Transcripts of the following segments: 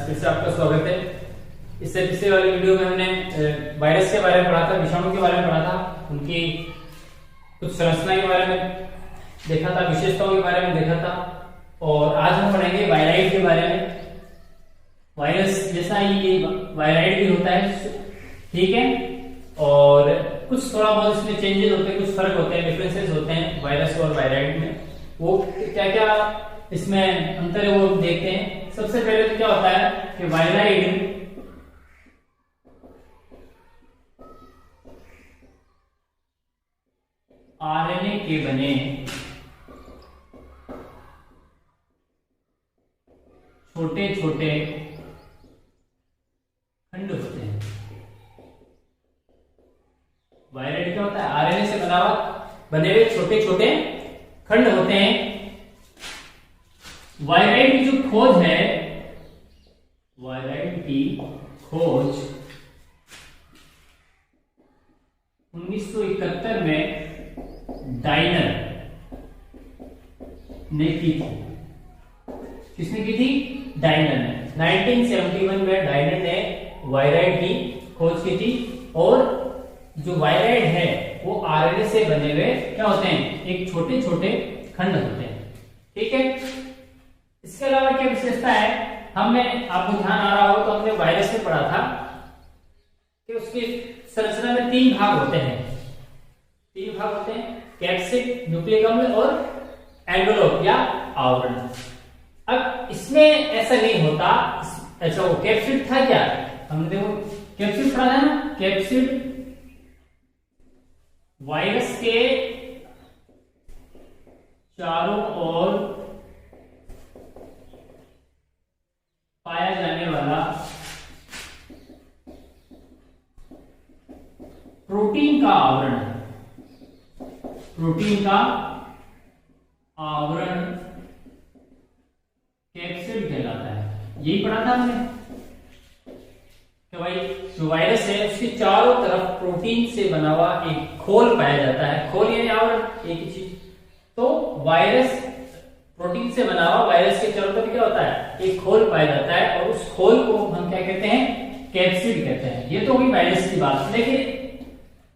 फिर से आपका स्वागत है। इससे पिछले वाले वीडियो में हमने वायरस के बारे में पढ़ा था, विषाणु के बारे में पढ़ा था, उनकी कुछ संरचना के बारे में देखा था, विशेषताओं के बारे में देखा था। और आज हम पढ़ेंगे वायराइड के बारे में। वायरस जैसा ही ये वायराइड भी होता है, ठीक है। और कुछ थोड़ा बहुत इसमें चेंजेस होते हैं, कुछ फर्क होते हैं, डिफरेंसेस होते हैं वायरस और वायराइड में। वो क्या क्या इसमें अंतर है वो देखते हैं। सबसे पहले तो क्या होता है कि वायराइड आरएनए के बने छोटे छोटे खंड होते हैं। वायराइड क्या होता है? आरएनए से बने हुए छोटे छोटे खंड होते हैं। वायराइड की जो खोज है, वायराइड की खोज 1971 में डायनर ने की थी। किसने की थी? डायनर ने। 1971 में डायनर ने वायराइड की खोज की थी। और जो वायराइड है वो आरएनए से बने हुए क्या होते हैं? एक छोटे छोटे खंड होते हैं, ठीक है। इसके अलावा क्या विशेषता है? हमें आपको ध्यान आ रहा हो तो हमने वायरस में पढ़ा था कि उसकी संरचना में 3 भाग होते हैं। 3 भाग होते हैं, कैप्सिड, न्यूक्लिक अम्ल और एनवेलोप या आवरण। अब इसमें ऐसा नहीं होता। अच्छा, वो कैप्सिड था क्या? हमने देखो कैप्सिड पढ़ा था ना। कैप्सिड वायरस के चारों ओर पाया जाने वाला प्रोटीन का आवरण है। प्रोटीन का आवरण कैप्सिड कहलाता है। यही पढ़ा था हमने कि भाई जो वायरस है उसके चारों तरफ प्रोटीन से बना हुआ एक खोल पाया जाता है। खोल यानी आवरण, एक ही चीज। तो वायरस प्रोटीन से बना हुआ, वायरस के चारों तरफ क्या होता है? एक खोल पाया जाता है। और उस खोल को हम क्या कहते हैं? कैप्सिड कहते हैं। ये तो हुई वायरस की बात। लेकिन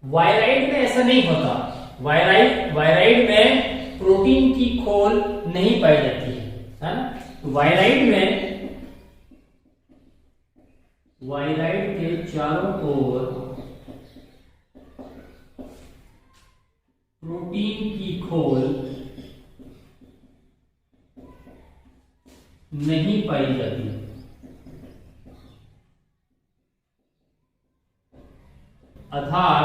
वायराइड में ऐसा नहीं होता। वायराइड में प्रोटीन की खोल नहीं पाई जाती है ना। वायराइड के चारों ओर प्रोटीन की खोल नहीं पाई जाती। अर्थात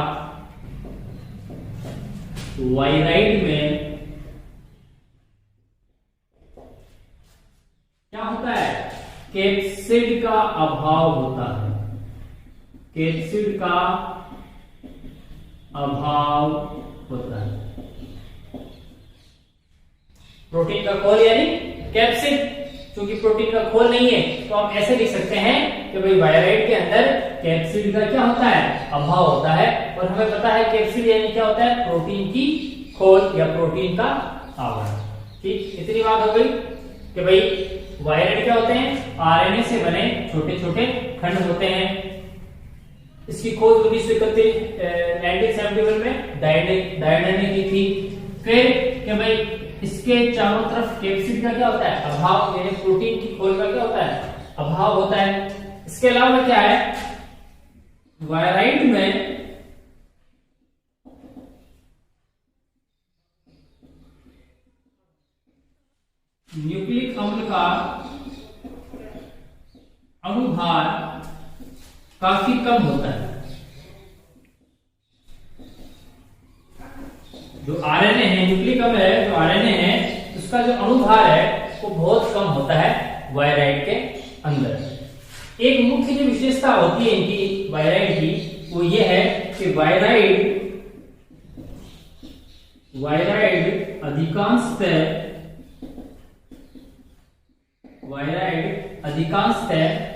वायराइड में क्या होता है? कैप्सिड का अभाव होता है। कैप्सिड का अभाव होता है। प्रोटीन का खोल यानी कैप्सिड। क्योंकि प्रोटीन का खोल नहीं है तो हम ऐसे लिख सकते हैं कि भाई वायराइड के अंदर कैप्सिड का क्या होता है? अभाव होता है। और हमें पता है कैप्सिड यानी क्या होता है? प्रोटीन की खोल या प्रोटीन का आवरण। ठीक, इतनी बात हो गई कि भाई वायराइड क्या होते हैं? आरएनए से बने छोटे छोटे खंड होते हैं। इसकी खोज 1971 में डायनर ने की थी। फिर कि भाई इसके चारों तरफ कैप्सिड का क्या होता है? अभाव, यानी प्रोटीन की खोल का क्या होता है? अभाव होता है। इसके अलावा क्या है? वायराइड में न्यूक्लिक अम्ल का अणुभार काफी कम होता है। जो आरएनए है, न्यूक्लिक अम्ल है, जो आरएनए है, उसका जो अणुभार है वो बहुत कम होता है वायराइड के अंदर। एक मुख्य जो विशेषता होती है इनकी वायराइड की, वो ये है कि वायराइड अधिकांशतः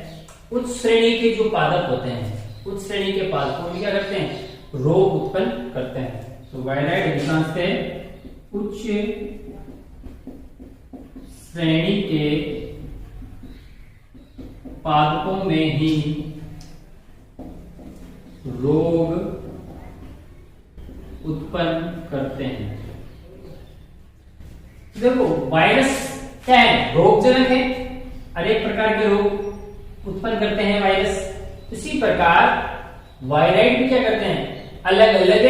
उच्च श्रेणी के जो पादप होते हैं, उच्च श्रेणी के पादपों में क्या करते हैं? रोग उत्पन्न करते हैं। तो वायराइड अधिकांशतः उच्च श्रेणी के पादपों में ही रोग उत्पन्न करते हैं। देखो वायरस क्या है, रोगजनक है, अनेक प्रकार के रोग उत्पन्न करते हैं वायरस। इसी प्रकार वायराइड भी क्या करते हैं, अलग अलग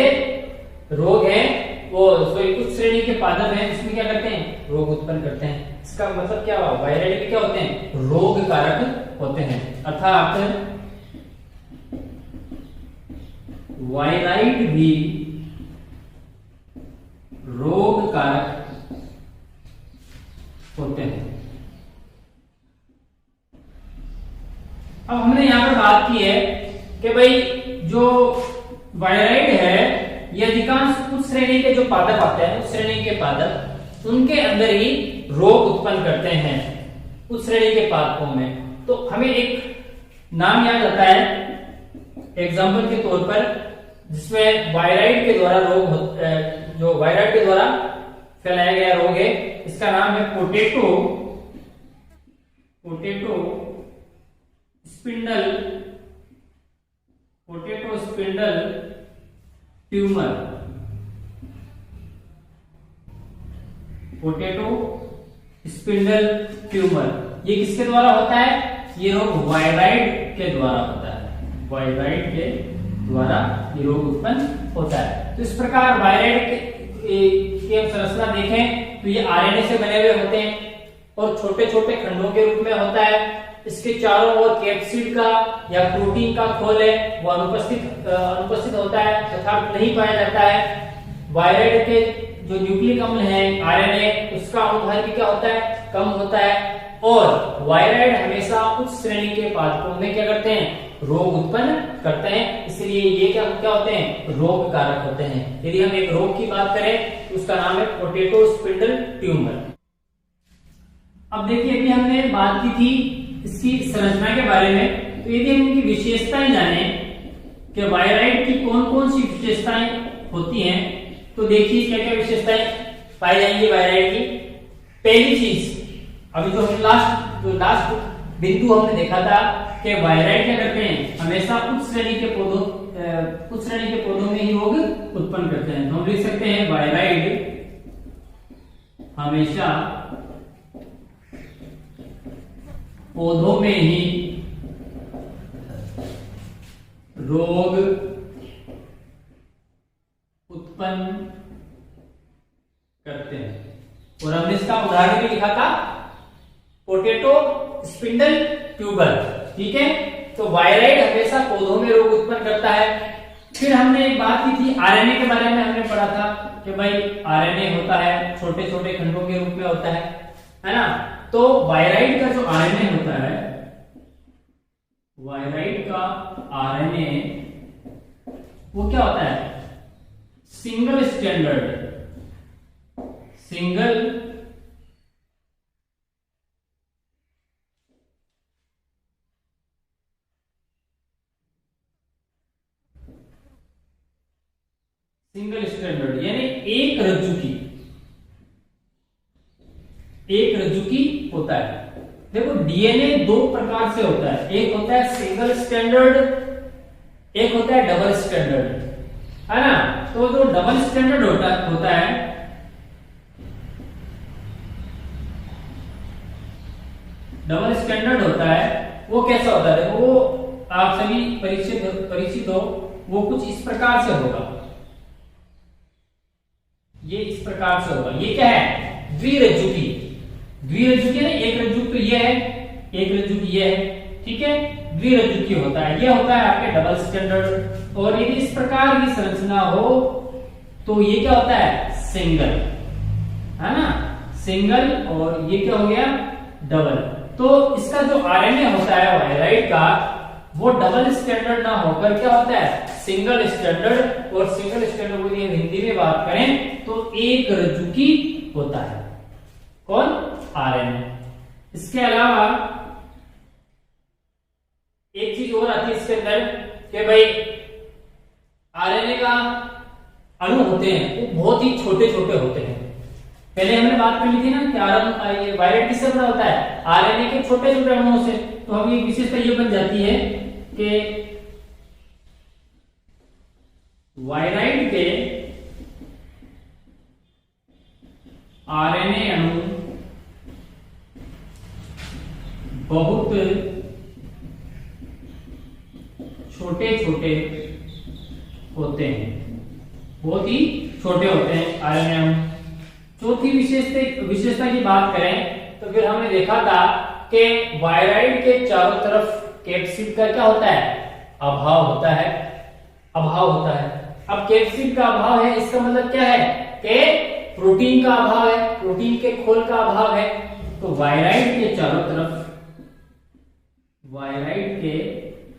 रोग हैं, वो उच्च श्रेणी के पादप हैं, इसमें क्या करते हैं, रोग उत्पन्न करते हैं। इसका मतलब क्या हुआ, वायराइड भी क्या होते हैं, रोग कारक होते हैं। अर्थात वायराइड भी रोग कारक होते हैं। अब हमने यहां पर बात की है कि भाई जो वायराइड है ये अधिकांश उस श्रेणी के जो पादप आते हैं, उस श्रेणी के पादप उनके अंदर ही रोग उत्पन्न करते हैं, उस श्रेणी के पादपों में। तो हमें एक नाम याद आता है एग्जाम्पल के तौर पर, जिसमें वायराइड के द्वारा जो वायराइड के द्वारा फैलाया गया रोग है, इसका नाम है potato spindle tumour. Potato spindle tumour ये किसके द्वारा होता है, ये रोग वायराइड के द्वारा होता है, वायराइड के द्वारा ये रोग उत्पन्न होता है। तो इस प्रकार वायराइड की हम संरचना देखें तो ये आरएनए से बने हुए होते हैं और छोटे छोटे खंडों के रूप में होता है। इसके चारों ओर कैप्सिड का या प्रोटीन का खोल है वो अनुपस्थित होता है तथा नहीं पाया जाता है। वायराइड के जो न्यूक्लिक अम्ल है आरएनए, उसका अणुभार भी क्या होता है, कम होता है। और वायराइड हमेशा उच्च श्रेणी के पादपों में क्या करते हैं, रोग उत्पन्न करते हैं, इसलिए ये क्या होते हैं, रोग कारक होते हैं। यदि हम एक रोग की बात करें तो उसका नाम है पोटैटो स्पिंडल ट्यूमर। अब देखिए अभी हमने बात की थी इसकी संरचना के बारे में, तो यदि हम इनकी विशेषताएं जाने कि वायराइड की कौन कौन सी विशेषताएं होती हैं, तो देखिए क्या क्या विशेषताएं पाई जाएंगी वायराइड की। पहली चीज, अभी जो हम लास्ट बिंदु हमने देखा था कि वायराइड क्या करते हैं, हमेशा उच्च श्रेणी के पौधों में ही रोग उत्पन्न करते हैं। तो हम लिख सकते हैं वायराइड हमेशा पौधों में ही रोग उत्पन्न करते हैं। और हमने इसका उदाहरण भी लिखा था, पोटैटो स्पिंडल ट्यूबर। ठीक है, तो वायराइड हमेशा पौधों में रोग उत्पन्न करता है। फिर हमने एक बात की थी आरएनए के बारे में, हमने पढ़ा था कि भाई आरएनए होता है छोटे छोटे खंडों के रूप में होता है ना। तो वायराइड का जो आरएनए होता है, वायराइड का आरएनए वो क्या होता है, सिंगल स्टैंडर्ड यानी एक रज्जु की होता है। देखो डीएनए दो प्रकार से होता है, एक होता है सिंगल स्टैंडर्ड, एक होता है डबल स्टैंडर्ड, है ना। तो जो डबल स्टैंडर्ड होता है वो कैसा होता है, देखो वो आप सभी परिचित हो, वो कुछ इस प्रकार से होगा, ये इस प्रकार से होगा। ये क्या है, द्विरज्जु की ना, एक रज्जु तो ये है, एक रज्जु की ये है, ठीक है, द्विरज्जु की होता है। ये होता है आपके डबल स्टैंडर्ड। और यदि इस प्रकार की संरचना हो तो ये क्या होता है, सिंगल, है ना, सिंगल। और ये क्या हो गया, डबल। तो इसका जो आरएनए होता है वायराइड का, वो डबल स्टैंडर्ड ना होकर क्या होता है, सिंगल स्टैंडर्ड। और सिंगल स्टैंडर्ड को हिंदी में बात करें तो एक रज्जु की होता है। कौन, आरएनए। इसके अलावा एक चीज और आती है इसके अंदर कि भाई आरएनए का अणु होते हैं वो बहुत ही छोटे छोटे होते हैं। पहले हमने बात कर ली थी ना कि वायराइड किससे बना होता है, आरएनए के छोटे छोटे अणुओं से। तो अब ये विशेषता ये बन जाती है कि वायराइड के आरएनए अणु बहुत छोटे छोटे होते हैं, बहुत ही छोटे होते हैं आरएनए अणु। चौथी विशेषता की बात करें तो फिर हमने देखा था कि वायराइड के चारों तरफ कैप्सिड का क्या होता है, अभाव होता है, अभाव होता है। अब कैप्सिड का अभाव है, इसका मतलब क्या है कि प्रोटीन का अभाव है, प्रोटीन के खोल का अभाव है। तो वायराइड के चारों तरफ, वायराइड के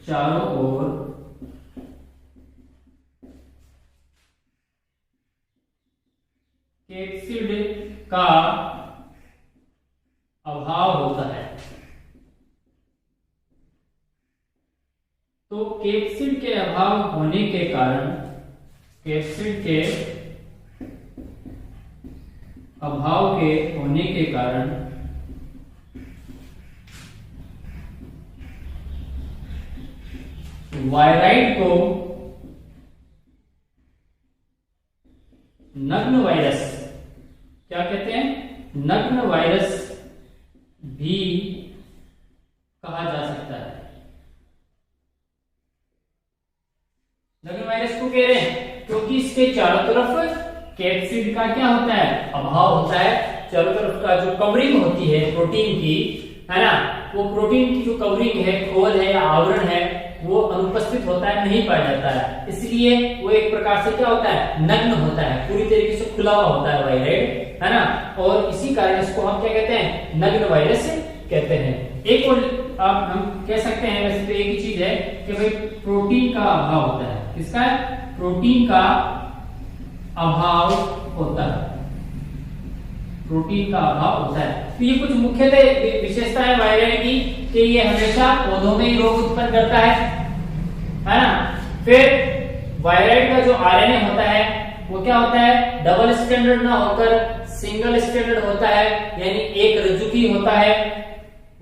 चारों ओर कैप्सिड का अभाव होता है। तो कैप्सिड के अभाव होने के कारण, कैप्सिड के अभाव के होने के कारण वायराइड को नग्न वायरस, क्या कहते हैं, नग्न वायरस भी कहा जा सकता है। नग्न वायरस को कह रहे हैं क्योंकि इसके चारों तरफ कैप्सिड का क्या होता है, अभाव होता है। चारों तरफ का जो कवरिंग होती है प्रोटीन की, है ना, वो प्रोटीन की जो कवरिंग है, खोल है या आवरण है, वो अनुपस्थित होता है, नहीं पाया जाता है। इसलिए वो एक प्रकार से क्या होता है, नग्न होता है, पूरी तरीके से खुला हुआ होता है वायराइड, है ना। और इसी कारण इसको हम क्या कहते हैं, नग्न वायरस कहते हैं। एक और आप हम कह सकते हैं, वैसे तो एक ही चीज है कि भाई प्रोटीन का अभाव होता है। किसका, प्रोटीन का अभाव होता है, प्रोटीन का अभाव होता है। तो ये कुछ मुख्यतः विशेषता है वायराइड की कि ये हमेशा पौधों में ही रोग उत्पन्न करता है ना। फिर वायराइड का जो आरएनए होता है वो क्या होता है, डबल स्टैंडर्ड ना होकर सिंगल स्टैंडर्ड होता है, यानी एक रज्जुकी होता है।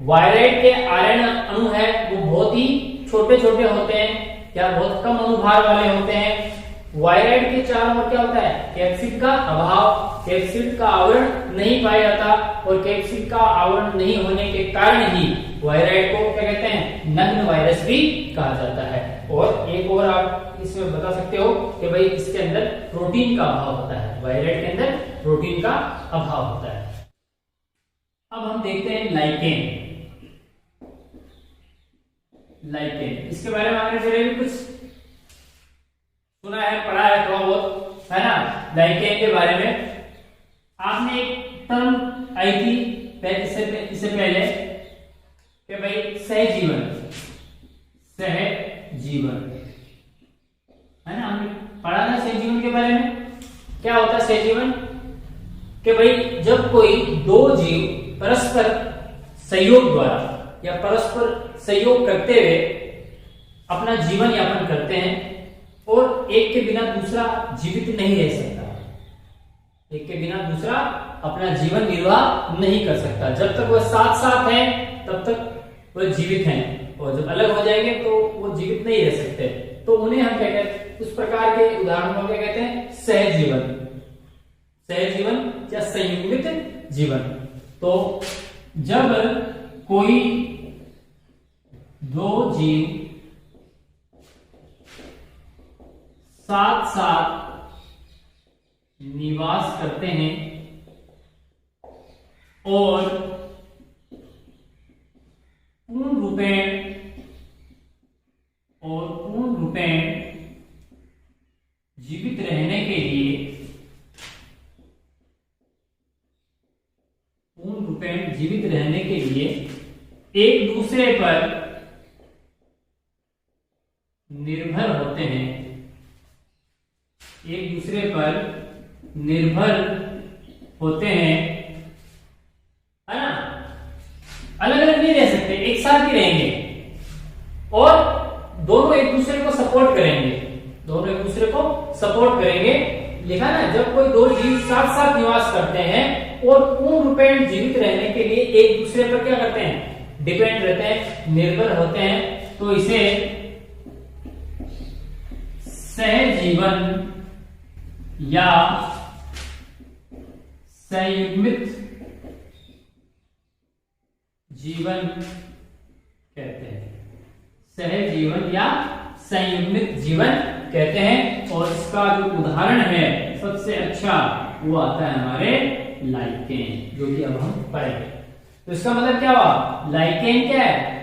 वायराइड के आरएनए अणु है वो बहुत ही छोटे छोटे होते हैं या बहुत कम अनुभार वाले होते हैं। वायराइड के चारों ओर क्या होता है, कैप्सिड का अभाव, कैप्सिड का आवरण नहीं पाया जाता, और कैप्सिड का आवरण नहीं होने के कारण ही वायराइड को क्या कहते हैं, नग्न वायरस भी कहा जाता है। और एक और आप इसमें बता सकते हो कि भाई इसके अंदर प्रोटीन का अभाव होता है, वायराइड के अंदर प्रोटीन का अभाव होता है। अब हम देखते हैं लाइकेन। लाइकेन, इसके बारे में आपने पहले भी कुछ सुना है, पढ़ा है थोड़ा बहुत, है ना। लाइकेन के बारे में आपने एक टर्म आई थी इससे पहले कि भाई सहजीवन, सहजीवन, है ना, हमने पढ़ा था सहजीवन के बारे में। क्या होता है सहजीवन, कि भाई जब कोई दो जीव परस्पर सहयोग द्वारा या परस्पर सहयोग करते हुए अपना जीवन यापन करते हैं, और एक के बिना दूसरा जीवित नहीं रह सकता, एक के बिना दूसरा अपना जीवन निर्वाह नहीं कर सकता। जब तक वह साथ साथ हैं तब तक वह जीवित हैं, और जब अलग हो जाएंगे तो वो जीवित नहीं रह सकते। तो उन्हें हम क्या कहते हैं, उस प्रकार के उदाहरणों को क्या कहते हैं, सहजीवन, सहजीवन या संयुग्मित जीवन। तो जब कोई दो जीव साथ साथ निवास करते हैं और पूर्ण रूपेण जीवित रहने के लिए, पूर्ण रूपेण जीवित रहने के लिए एक दूसरे पर निर्भर होते हैं, एक दूसरे पर निर्भर होते हैं, है ना। अलग अलग नहीं रह सकते, एक साथ ही रहेंगे, और दोनों एक दूसरे को सपोर्ट करेंगे, दोनों एक दूसरे को सपोर्ट करेंगे। लिखा ना, जब कोई दो जीव साथ साथ निवास करते हैं और पूर्ण रूपेण जीवित रहने के लिए एक दूसरे पर क्या करते हैं, डिपेंड रहते हैं, निर्भर होते हैं, तो इसे सहजीवन या संयुग्मित जीवन कहते हैं। सहजीवन या संयुग्मित जीवन कहते हैं। और इसका जो उदाहरण है सबसे अच्छा वो आता है हमारे लाइकेन, जो कि अब हम पढ़ेंगे। तो इसका मतलब क्या हुआ, लाइकेन क्या है,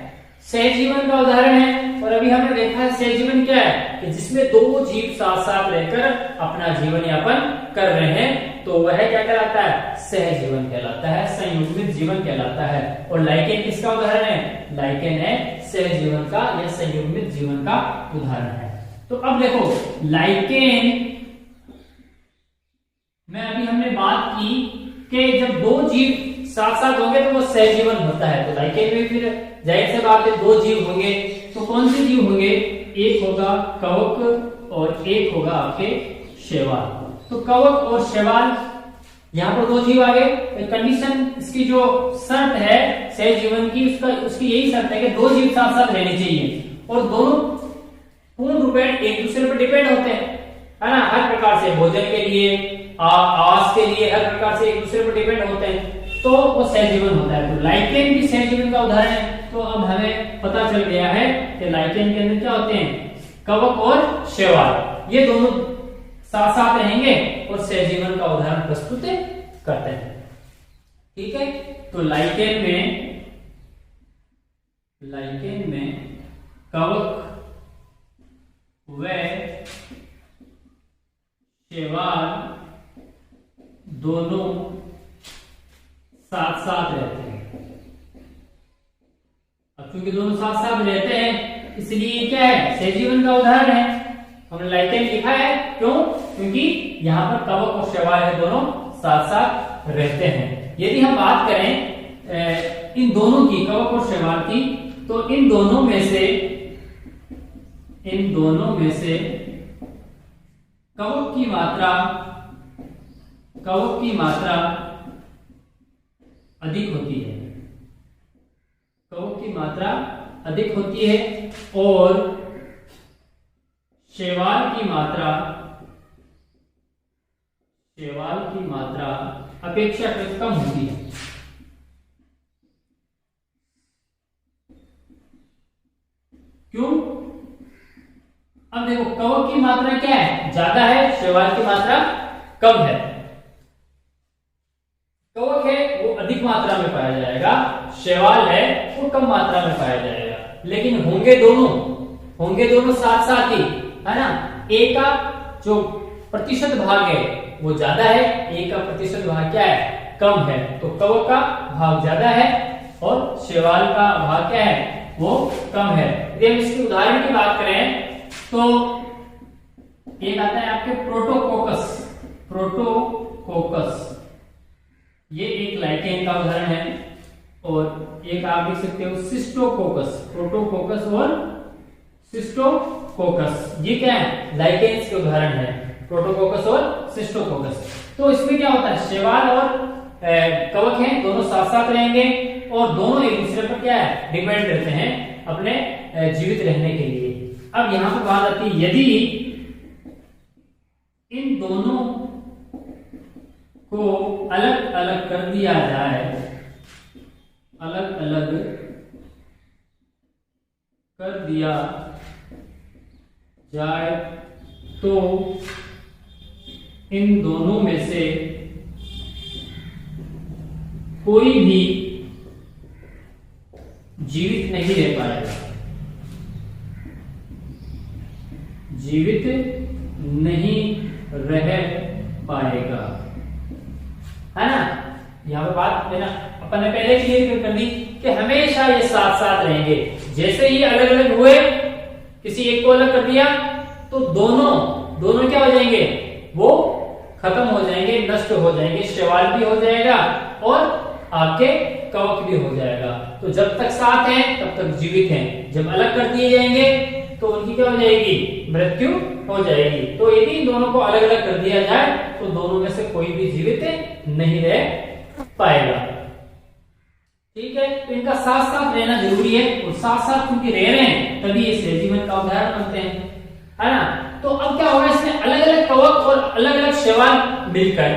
सहजीवन का उदाहरण है। और अभी हमने देखा है सहजीवन क्या है कि जिसमें दो जीव साथ साथ रहकर अपना जीवन यापन कर रहे हैं, तो वह क्या कहलाता है, सहजीवन कहलाता है, संयुग्मित जीवन कहलाता है। और लाइकेन किसका उदाहरण है, लाइकेन है सहजीवन का या संयुग्मित जीवन का उदाहरण है। तो अब देखो लाइकेन में अभी हमने बात की कि जब दो जीव साथ साथ होंगे तो वो सहजीवन होता है। तो लाइकेन में फिर जाहिर सी बात है दो जीव होंगे, तो कौन से जीव होंगे, एक होगा कवक और एक होगा आपके शैवाल। तो कवक और शैवाल, यहाँ पर दो जीव आ गए। कंडीशन इसकी जो शर्त है सहजीवन की, उसकी यही शर्त है कि दो जीव साथ साथ रहने चाहिए और दोनों पूर्ण रूप एक दूसरे पर डिपेंड होते हैं, है ना, हर प्रकार से, भोजन के लिए, आवास के लिए, हर प्रकार से एक दूसरे पर डिपेंड होते हैं, तो वो सहजीवन होता है। तो लाइकेन भी सहजीवन का उदाहरण है। तो अब हमें पता चल गया है कि लाइकेन के अंदर क्या होते हैं, कवक और शैवाल, ये दोनों साथ साथ रहेंगे और सहजीवन का उदाहरण प्रस्तुत करते हैं। ठीक है, तो लाइकेन में कवक व शैवाल दोनों साथ साथ रहते हैं। अब चूंकि दोनों साथ साथ रहते हैं इसलिए क्या है, सहजीवन का उदाहरण है। हमने लाइकेन लिखा है, क्यों, क्योंकि यहाँ पर कवक और शैवाल है, दोनों साथ साथ रहते हैं। यदि हम बात करें इन दोनों की, कवक और शैवाल की, तो इन दोनों में से कवक की मात्रा अधिक होती है, कवक की मात्रा अधिक होती है और शैवाल की मात्रा अपेक्षाकृत कम होती है। क्यों, अब देखो कवक की मात्रा क्या है, ज्यादा है, शैवाल की मात्रा कम है। कवक है वो अधिक मात्रा में पाया जाएगा, शैवाल है वो कम मात्रा में पाया जाएगा। लेकिन होंगे दोनों साथ साथ ही, है ना। ए का जो प्रतिशत भाग है वो ज्यादा है, ए का प्रतिशत भाग क्या है, कम है। तो कवक का भाग ज्यादा है और शैवाल का भाग क्या है, वो कम है। यदि हम इसके उदाहरण की बात करें तो एक आता है आपके प्रोटोकोकस, ये एक लाइकेन का उदाहरण है। और एक आप देख सकते हो सिस्टोकोकस, प्रोटोकोकस और सिस्टोकोकस, ये क्या है, लाइकेन्स के उदाहरण है, प्रोटोकोकस और सिस्टोकोकस। तो इसमें क्या होता है, शैवाल और कवक हैं, दोनों साथ साथ रहेंगे और दोनों एक दूसरे पर क्या है, डिपेंड रहते हैं अपने जीवित रहने के लिए। अब यहां पर बात आती है, यदि इन दोनों को अलग अलग कर दिया जाए, तो इन दोनों में से कोई भी जीवित नहीं रह पाएगा, है ना। यहाँ पर बात है ना, अपन ने पहले क्लियर कर दी कि हमेशा ये साथ साथ रहेंगे। जैसे ही अलग अलग हुए, किसी एक को अलग कर दिया तो दोनों क्या हो जाएंगे, वो खत्म हो जाएंगे, नष्ट हो जाएंगे। शैवाल भी हो जाएगा और आपके कवक भी हो जाएगा। तो जब तक साथ हैं तब तक जीवित हैं, जब अलग कर दिए जाएंगे तो उनकी क्या हो जाएगी, मृत्यु हो जाएगी। तो यदि दोनों को अलग अलग कर दिया जाए तो दोनों में से कोई भी जीवित नहीं रह पाएगा। ठीक है, तो इनका साथ साथ रहना जरूरी है, और साथ साथ क्योंकि रह रहे हैं तभी ये सहजीवन का उदाहरण बनते हैं, है ना। तो अब क्या होगा, इसमें अलग अलग कवक और अलग अलग शैवाल मिलकर,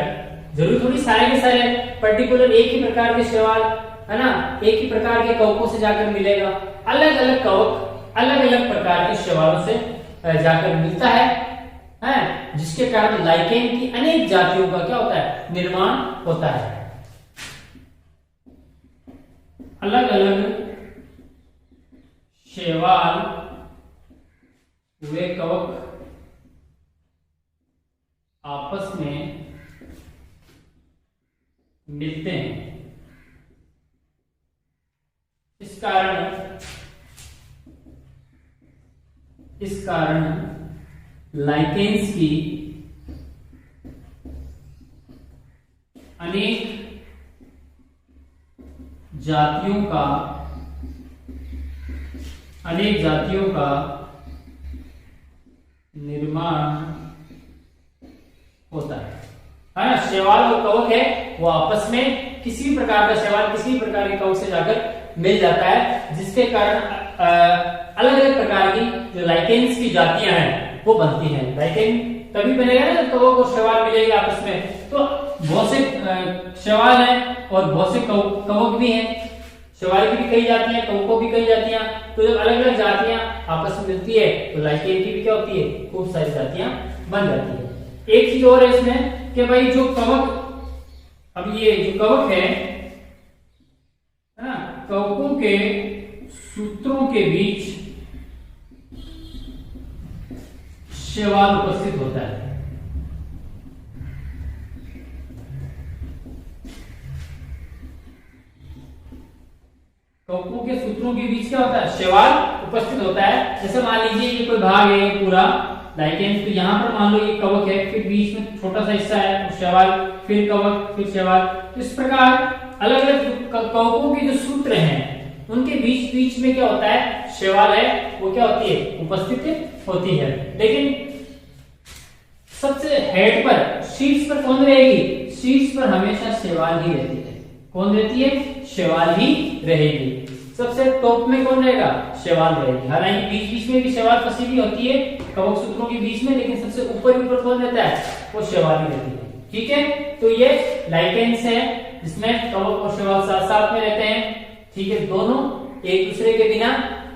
जरूरी थोड़ी सारे के सारे पर्टिकुलर एक ही प्रकार के शैवाल, है ना, एक ही प्रकार के कवकों से जाकर मिलेगा, अलग अलग कवक अलग अलग प्रकार के शैवालों से जाकर मिलता है, जिसके कारण लाइकेन की अनेक जातियों का क्या होता है, निर्माण होता है। अलग अलग शैवाल वे कवक आपस में मिलते हैं, इस कारण लाइकेन्स की अनेक जातियों का निर्माण होता है ना। शैवाल और कवक है वो आपस में किसी भी प्रकार का शैवाल किसी भी प्रकार के कवक से जाकर मिल जाता है, जिसके कारण अलग अलग प्रकार की जो लाइकेन्स की जातियां हैं वो बनती हैं। लाइकेन तभी बनेगा ना जब कवक और शैवाल मिलेंगे आपस में। तो बहुत से शैवाल हैं और बहुत से कवक भी हैं, शैवाल की भी कई जातियां, कवकों भी कई जातियां। तो जब अलग अलग जातियां आपस में मिलती है तो लाइकेन की भी क्या होती है, खूब सारी जातियां बन जाती है। एक चीज और है इसमें कि भाई जो कवक, अब ये जो कवक है ना, कवकों के सूत्रों के बीच शैवाल उपस्थित होता है। कवकों के सूत्रों के बीच क्या होता है, शैवाल उपस्थित होता है। जैसे मान लीजिए ये कोई भाग है पूरा लाइकेन, तो यहाँ पर मान लो ये कवक है, फिर बीच में छोटा सा हिस्सा है शैवाल, फिर कवक, फिर शैवाल। तो इस प्रकार अलग अलग कवकों के जो सूत्र हैं उनके बीच बीच में क्या होता है, शैवाल है वो क्या होती है, उपस्थित होती है। लेकिन सबसे हेड पर, शीर्ष पर कौन रहेगी, शीर्ष पर हमेशा शैवाल ही रहती है। कौन रहती है, शैवाल ही रहेगी। सबसे टॉप में कौन रहेगा, शैवाल रहेगी। हालांकि बीच बीच में भी शैवाल फंसी भी होती है कवक सूत्रों के बीच में, लेकिन सबसे ऊपर कौन रहता है, वो शैवाल ही रहती है। ठीक है, तो ये लाइकेन्स है जिसमें कवक और शैवाल साथ साथ में रहते हैं। ठीक है, दोनों एक दूसरे के बिना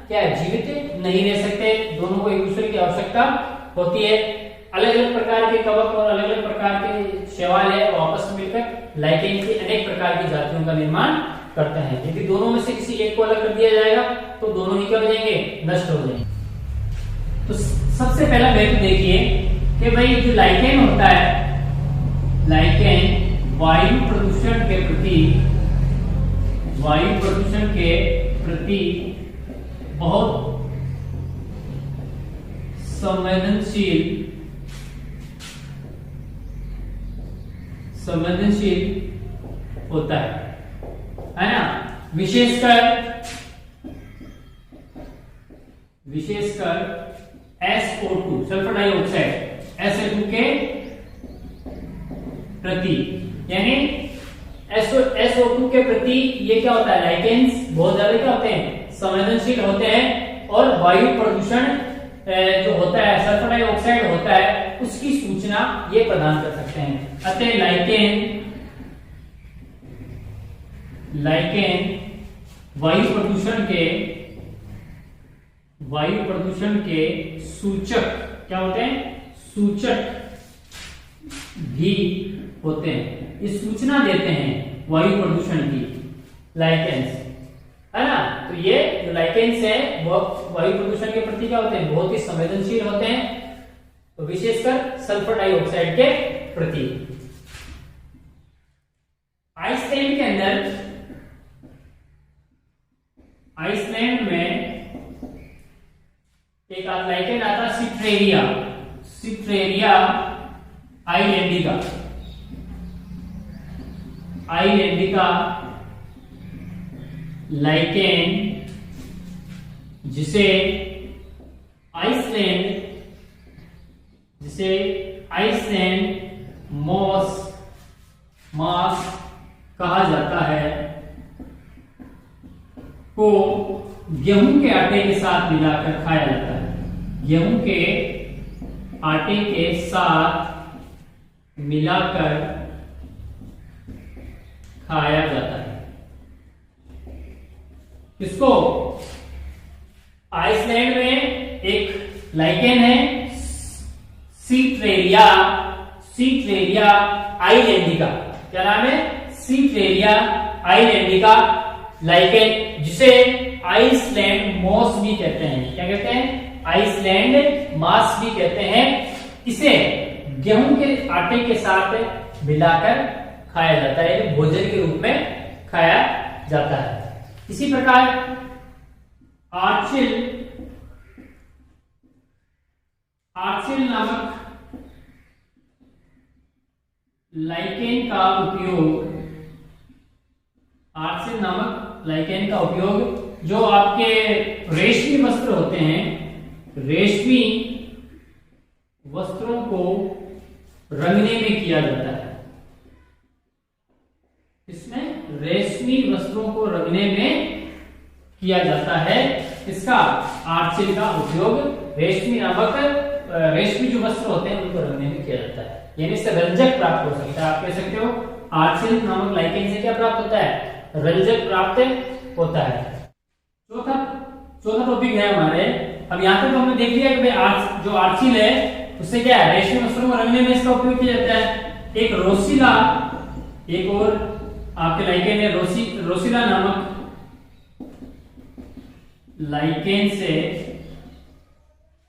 क्या जीवित नहीं रह सकते, दोनों को एक दूसरे की आवश्यकता होती है। अलग अलग प्रकार के कवक और अलग अलग प्रकार के शैवाल है वो आपस में मिलकर लाइकेन की अनेक प्रकार की जातियों का निर्माण करते हैं। यदि दोनों में से किसी एक को अलग कर दिया जाएगा तो दोनों ही क्या हो जाएंगे, नष्ट हो जाएंगे। तो सबसे पहला भेद देखिए कि भाई जो लाइकेन होता है, लाइकेन वायु प्रदूषण के प्रति बहुत संवेदनशील होता है ना। विशेषकर SO2 सल्फर डाइऑक्साइड SO2 के प्रति, यानी SO2 के प्रति ये क्या होता है, लाइकेन्स बहुत ज्यादा क्या होते हैं, संवेदनशील होते हैं। और वायु प्रदूषण जो होता है, सल्फर डाइऑक्साइड होता है, उसकी सूचना ये प्रदान कर सकते हैं। अतः लाइकेन वायु प्रदूषण के सूचक क्या होते हैं, सूचक भी होते हैं। ये सूचना देते हैं वायु प्रदूषण की, लाइकेन्स, है ना। तो ये जो लाइकेन्स है वो वायु प्रदूषण के प्रति क्या होते हैं, बहुत ही संवेदनशील होते हैं, तो विशेषकर सल्फर डाइऑक्साइड के प्रति। आइसलैंड के अंदर, आइसलैंड में एक लाइकेन आता है सिट्रेरिया आइलैंडिका लाइकेन, जिसे आइसलैंड मॉस कहा जाता है, को गेहूं के आटे के साथ मिलाकर खाया जाता है। गेहूं के आटे के साथ मिलाकर खाया जाता है। किसको? आइसलैंड में एक लाइकेन है सीट्रेरिया आइलैंडिका। क्या नाम है? सीट्रेरिया आइलैंडिका लाइकेन, जिसे आइसलैंड मॉस भी कहते हैं। क्या कहते हैं? आइसलैंड मॉस भी कहते हैं। इसे गेहूं के आटे के साथ मिलाकर खाया जाता है, भोजन के रूप में खाया जाता है। इसी प्रकार आर्चिल नामक लाइकेन का उपयोग जो आपके रेशमी वस्त्र होते हैं, रेशमी वस्त्रों को रंगने में किया जाता है। इसमें रेशमी वस्त्रों को रंगने में किया जाता है। इसका आर्चिल का उपयोग रेशमी जो वस्त्र होते हैं उनको रंगने में किया जाता है, यानी इससे रंजक प्राप्त हो सकता है। आप कह सकते हो आर्चिल नामक लाइकेन से क्या प्राप्त होता है? रंजक प्राप्त होता है। चौथा टॉपिक है हमारे। अब यहाँ तक तो हमने देख लिया कि भाई जो आर्चिल है उससे क्या है? रेशमी वस्त्रों को रंगने में इसका उपयोग किया जाता है। एक और आपके लाइकेन है रोसिला नामक लाइकेन से,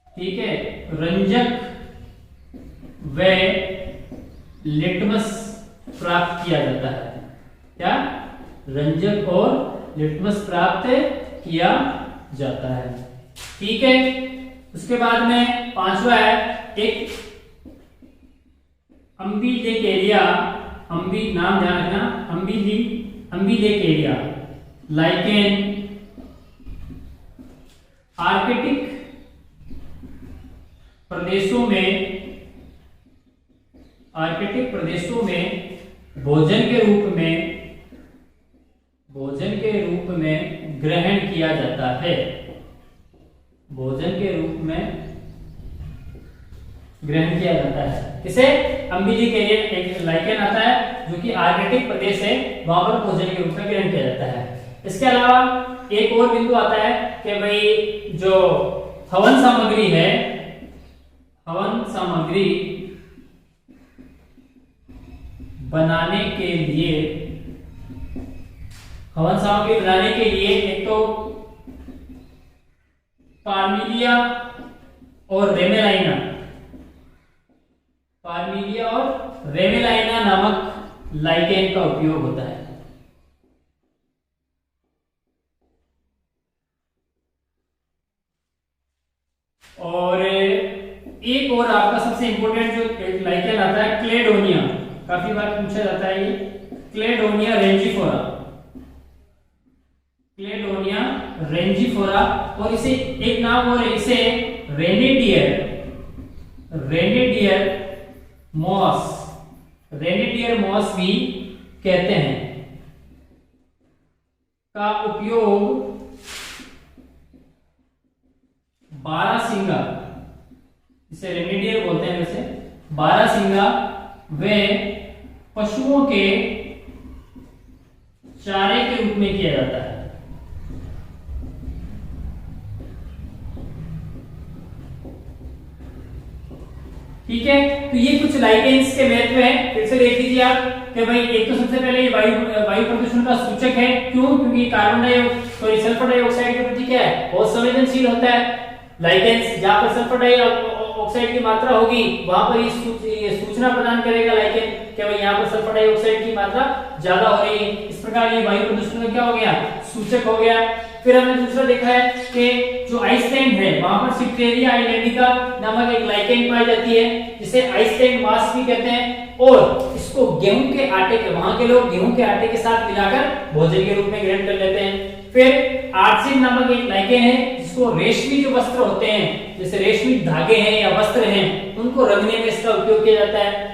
ठीक है, रंजक व लिटमस प्राप्त किया जाता है। क्या? रंजक और लिटमस प्राप्त किया जाता है। ठीक है। उसके बाद में पांचवा है एक अम्बिलिकेरिया, नाम ध्यान रखना, अम्बिलिकेरिया लाइकेन आर्कटिक प्रदेशों में भोजन के रूप में ग्रहण किया जाता है। भोजन के रूप में ग्रहण किया जाता है। किसे? अम्बिलिकेरिया एक लाइकेन आता है जो कि आर्कटिक प्रदेश है, वहां पर भोजन के रूप में ग्रहण किया जाता है। इसके अलावा एक और बिंदु आता है कि भाई जो हवन सामग्री है, हवन सामग्री बनाने के लिए एक तो पार्मिलिया और रेमेलाइना नामक लाइकेन का उपयोग होता है। और एक और आपका सबसे इंपॉर्टेंट जो लाइकेन आता है क्लेडोनिया, काफी बार पूछा जाता है ये, क्लेडोनिया रेंजिफोरा, और इसे एक नाम और इसे रेनेडियर मॉस भी कहते हैं। का उपयोग बारहसिंगा, इसे रेनेडियर बोलते हैं, वैसे बारहसिंगा वे पशुओं के चारे के रूप में किया जाता है। ठीक है। तो ये कुछ लाइकेन्स के महत्व है, फिर से देख लीजिए आप कि भाई एक तो सबसे पहले ये वायु प्रदूषण का सूचक है। क्यों? क्योंकि सल्फर डाइऑक्साइड के प्रति क्या है? बहुत संवेदनशील होता है। लाइकेन्स जहां पर सल्फर डाइऑक्साइड की मात्रा होगी वहां पर ये सूचना प्रदान करेगा लाइकेन कि भाई यहाँ पर सल्फर डाइऑक्साइड की मात्रा ज्यादा हो रही है। इस प्रकार ये वायु प्रदूषण का क्या हो गया? सूचक हो गया। फिर हमने दूसरा देखा है कि जो आइसलैंड है वहां पर सिट्रेरिया आइलैंडिका नामक एक लाइकेन पाई जाती है, जिसे आइसलैंड मास भी कहते हैं, और इसको वहां के लोग गेहूं के आटे के साथ मिलाकर भोजन के रूप में ग्रहण कर लेते हैं। फिर आर्चिल नामक एक लाइकेन है जिसको रेशमी जो वस्त्र होते हैं, जैसे रेशमी धागे हैं या वस्त्र हैं, उनको रंगने में इसका उपयोग किया जाता है।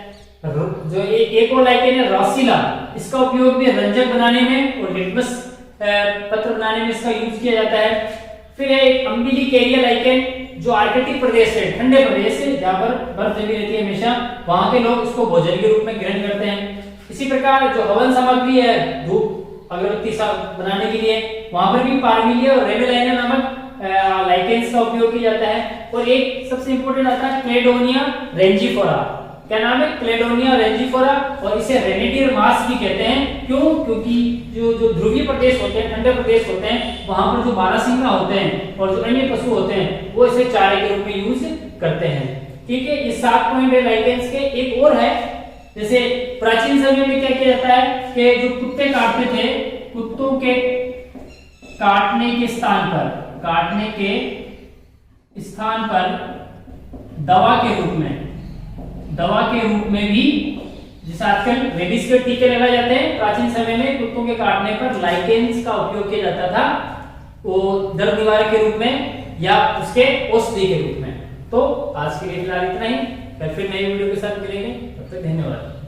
जो एक और लाइकेन है रोसिला, इसका उपयोग भी रंजक बनाने में और लिटमस पत्र बनाने में इसका यूज किया जाता है। फिर एक अम्बिलिकेरिया लाइकेन, जो आर्कटिक प्रदेश है, ठंडे प्रदेश है जहां पर बर्फ जमी रहती है हमेशा, वहां के लोग इसको भोजन के रूप में ग्रहण करते हैं। इसी प्रकार जो हवन सामग्री है, धूप अगरबत्ती बनाने के लिए, वहां पर भी पार्मिलिया और रेमेलाइना नामक लाइकेन्स का उपयोग किया जाता है। और एक सबसे इंपॉर्टेंट आता है क्लेडोनिया रेंजिफोरा। क्या नाम है? क्लेडोनिया रेंजिफोरा। और इसे रेनेडियर मास भी कहते हैं। क्यों? क्योंकि जो ध्रुवीय प्रदेश होते हैं, ठंडे प्रदेश होते हैं, वहां पर जो बारहसिंगा होते हैं और जो अन्य पशु होते हैं वो इसे चारे के रूप में यूज करते हैं। ठीक है, ये 7 पॉइंट है लाइकेन्स के। एक और है, जैसे प्राचीन समय में क्या किया जाता है कि जो कुत्ते काटते थे, कुत्तों के काटने के स्थान पर दवा के रूप में भी, जैसे आजकल रेबीज के टीके लगाए जाते हैं, प्राचीन समय में कुत्तों के काटने पर लाइकेन्स का उपयोग किया जाता था, वो दर्द निवारक के रूप में या उसके औषधि के रूप में। तो आज के लिए फिलहाल इतना ही, फिर नई वीडियो के साथ मिलेंगे, तब तक धन्यवाद।